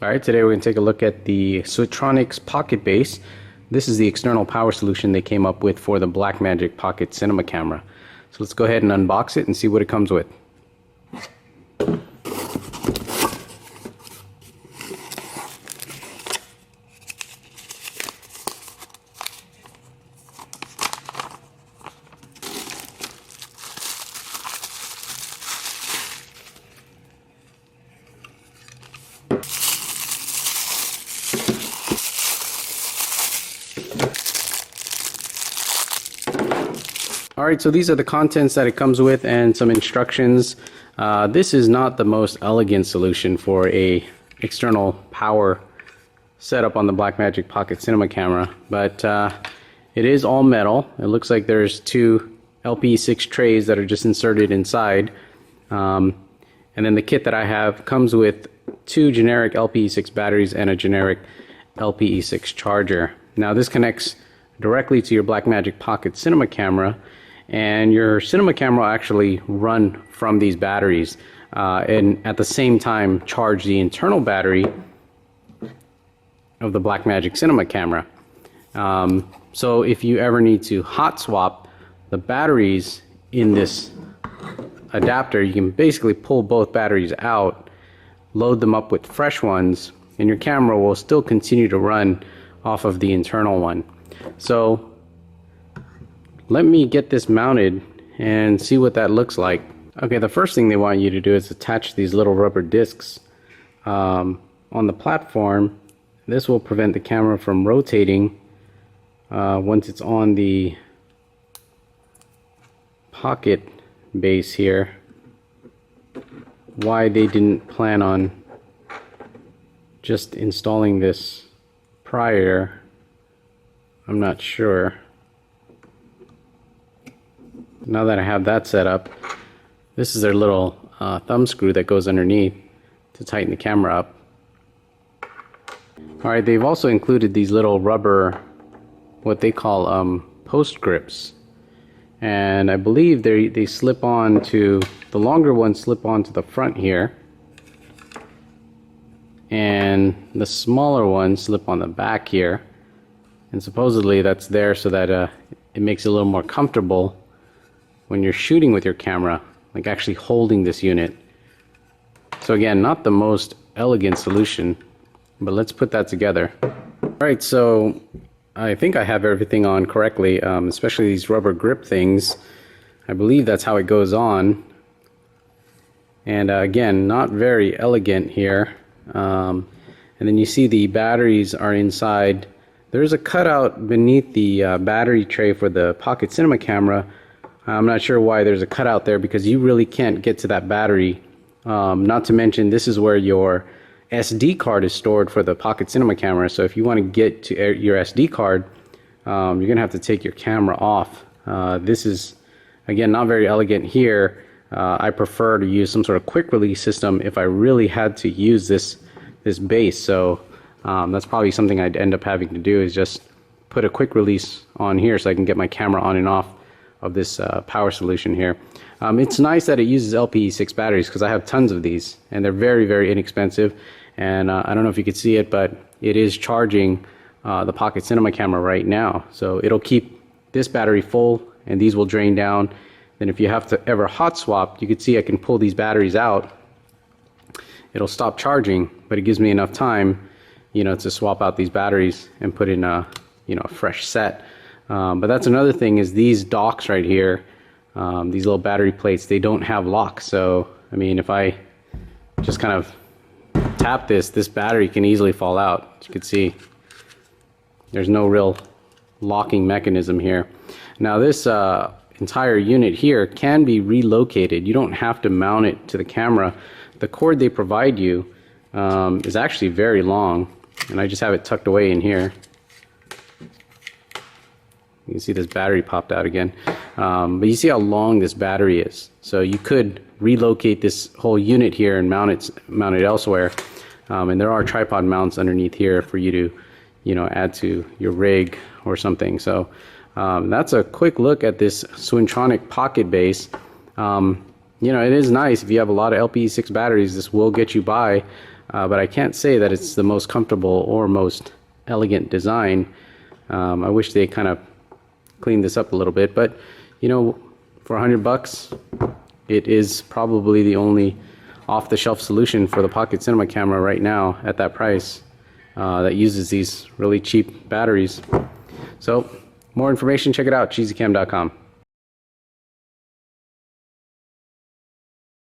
Alright, today we're going to take a look at the Switronix Pocket Base. This is the external power solution they came up with for the BlackMagic Pocket Cinema Camera. So let's go ahead and unbox it and see what it comes with. Alright, so these are the contents that it comes with and some instructions. This is not the most elegant solution for a external power setup on the BlackMagic Pocket Cinema Camera, but it is all metal. It looks like there's two LP-E6 trays that are just inserted inside. And then the kit that I have comes with two generic LP-E6 batteries and a generic LP-E6 charger. Now this connects directly to your BlackMagic Pocket Cinema Camera, and your cinema camera will actually run from these batteries and at the same time charge the internal battery of the BlackMagic Cinema Camera. So if you ever need to hot swap the batteries in this adapter, you can basically pull both batteries out, load them up with fresh ones, and your camera will still continue to run off of the internal one. So let me get this mounted and see what that looks like. Okay, the first thing they want you to do is attach these little rubber discs on the platform. This will prevent the camera from rotating once it's on the pocket base here. Why they didn't plan on just installing this prior, I'm not sure. Now that I have that set up, this is their little thumb screw that goes underneath to tighten the camera up. Alright, they've also included these little rubber, what they call post grips. And I believe they slip on to, the longer ones slip onto the front here, and the smaller ones slip on the back here. And supposedly that's there so that it makes it a little more comfortable when you're shooting with your camera, like actually holding this unit. So again, not the most elegant solution, but let's put that together. Alright, so I think I have everything on correctly, especially these rubber grip things. I believe that's how it goes on. And again, not very elegant here. And then you see the batteries are inside. There's a cutout beneath the battery tray for the Pocket Cinema Camera. I'm not sure why there's a cutout there, because you really can't get to that battery. Not to mention, this is where your SD card is stored for the Pocket Cinema Camera. So if you want to get to your SD card, you're going to have to take your camera off. This is, again, not very elegant here. I prefer to use some sort of quick release system if I really had to use this base. So that's probably something I'd end up having to do, is just put a quick release on here so I can get my camera on and off of this power solution here. It's nice that it uses LP-E6 batteries, because I have tons of these and they're very, very inexpensive. And I don't know if you could see it, but it is charging the Pocket Cinema Camera right now. So it'll keep this battery full and these will drain down. Then if you have to ever hot swap, you can see I can pull these batteries out. It'll stop charging, but it gives me enough time, you know, to swap out these batteries and put in a, you know, a fresh set. But that's another thing, is these docks right here, these little battery plates, they don't have locks. So I mean, if I just kind of tap this battery can easily fall out. As you can see, there's no real locking mechanism here. Now this entire unit here can be relocated. You don't have to mount it to the camera. The cord they provide you is actually very long, and I just have it tucked away in here. You can see this battery popped out again. But you see how long this battery is. So you could relocate this whole unit here and mount it elsewhere. And there are tripod mounts underneath here for you to, you know, add to your rig or something. So that's a quick look at this Switronix Pocket Base. You know, it is nice if you have a lot of LP-E6 batteries. This will get you by. but I can't say that it's the most comfortable or most elegant design. I wish they kind of cleaned this up a little bit, but you know, for $100, it is probably the only off-the-shelf solution for the Pocket Cinema Camera right now at that price that uses these really cheap batteries. So, more information, check it out, cheesycam.com.